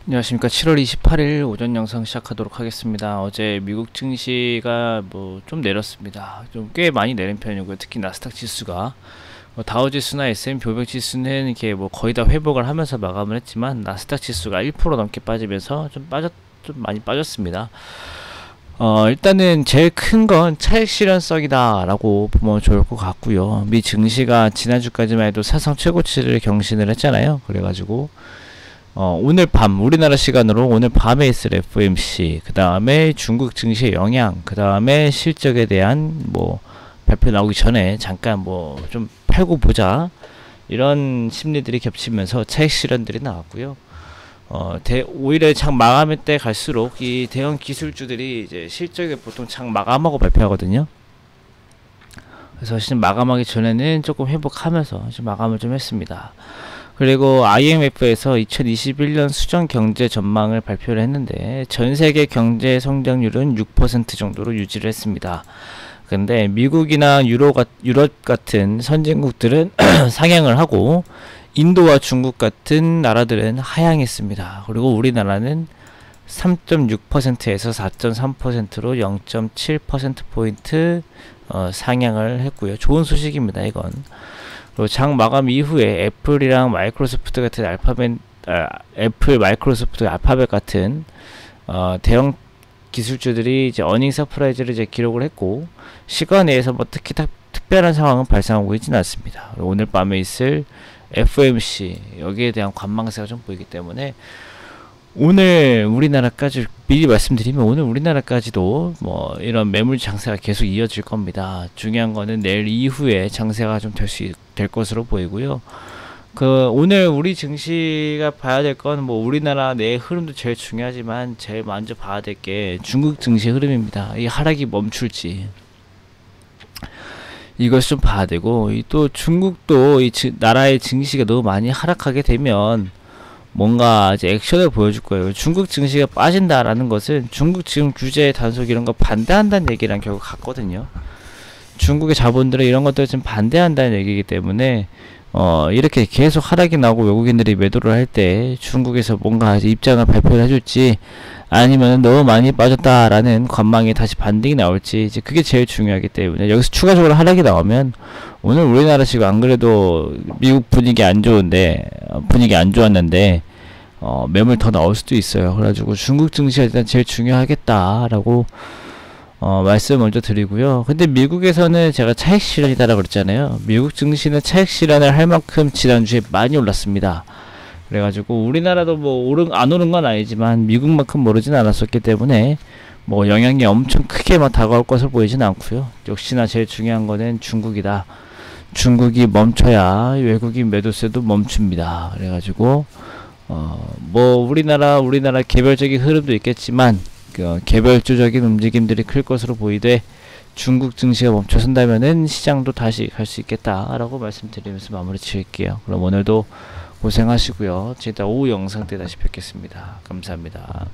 안녕하십니까. 7월 28일 오전 영상 시작하도록 하겠습니다. 어제 미국 증시가 좀 내렸습니다. 좀 꽤 많이 내린 편이고요. 특히 나스닥 지수가 다우지수나 S&P 500 지수는 이렇게 거의 다 회복을 하면서 마감을 했지만 나스닥 지수가 1% 넘게 빠지면서 좀 많이 빠졌습니다. 일단은 제일 큰 건 차익 실현성이다 라고 보면 좋을 것 같고요. 미 증시가 지난주까지만 해도 사상 최고치를 경신을 했잖아요. 그래가지고 오늘 밤 우리나라 시간으로 오늘 밤에 있을 FOMC, 그 다음에 중국 증시의 영향, 그 다음에 실적에 대한 발표 나오기 전에 잠깐 좀 팔고 보자, 이런 심리들이 겹치면서 차익 실현들이 나왔고요. 오히려 장 마감일 때 갈수록 이 대형 기술주들이 이제 실적에 보통 장 마감하고 발표하거든요. 그래서 지금 마감하기 전에는 조금 회복하면서 지금 마감을 좀 했습니다. 그리고 IMF에서 2021년 수정 경제 전망을 발표를 했는데 전 세계 경제 성장률은 6% 정도로 유지를 했습니다. 근데 미국이나 유럽 같은 선진국들은 상향을 하고 인도와 중국 같은 나라들은 하향했습니다. 그리고 우리나라는 3.6%에서 4.3%로 0.7%포인트 상향을 했고요. 좋은 소식입니다, 이건. 그리고 장 마감 이후에 애플이랑 마이크로소프트 같은 애플, 마이크로소프트, 알파벳 같은 대형 기술주들이 이제 어닝 서프라이즈를 이제 기록을 했고, 시간 내에서 특히 특별한 상황은 발생하고 있지는 않습니다. 오늘 밤에 있을 FOMC, 여기에 대한 관망세가 좀 보이기 때문에 오늘 우리나라까지 미리 말씀드리면, 오늘 우리나라까지도 이런 매물 장세가 계속 이어질 겁니다. 중요한 거는 내일 이후에 장세가 좀 될 것으로 보이고요. 오늘 우리 증시가 봐야 될 건 우리나라 내 흐름도 제일 중요하지만 제일 먼저 봐야 될 게 중국 증시 흐름입니다. 이 하락이 멈출지 이것을 좀 봐야 되고, 또 중국도 나라의 증시가 너무 많이 하락하게 되면 뭔가 이제 액션을 보여줄 거예요. 중국 증시가 빠진다라는 것은 중국 지금 규제 단속 이런 거 반대한다는 얘기랑 결국 같거든요. 중국의 자본들은 이런 것들을 지금 반대한다는 얘기이기 때문에 이렇게 계속 하락이 나고 외국인들이 매도를 할 때 중국에서 뭔가 입장을 발표를 해줄지, 아니면 너무 많이 빠졌다라는 관망이 다시 반등이 나올지, 이제 그게 제일 중요하기 때문에 여기서 추가적으로 하락이 나오면, 오늘 우리나라 지금 안 그래도 미국 분위기 안 좋았는데 매물 더 나올 수도 있어요. 그래가지고 중국 증시가 일단 제일 중요하겠다라고 말씀 먼저 드리고요. 근데 미국에서는 제가 차익 실현이다라고 그랬잖아요. 미국 증시는 차익 실현을 할 만큼 지난주에 많이 올랐습니다. 그래가지고 우리나라도 안 오른 건 아니지만 미국만큼 오르진 않았었기 때문에 영향이 엄청 크게 다가올 것으로 보이진 않고요. 역시나 제일 중요한 거는 중국이다. 중국이 멈춰야 외국인 매도세도 멈춥니다. 그래가지고 우리나라 개별적인 흐름도 있겠지만 개별주적인 움직임들이 클 것으로 보이되, 중국 증시가 멈춰선다면은 시장도 다시 갈 수 있겠다라고 말씀드리면서 마무리 지을게요. 그럼 오늘도 고생하시고요. 제가 오후 영상 때 다시 뵙겠습니다. 감사합니다.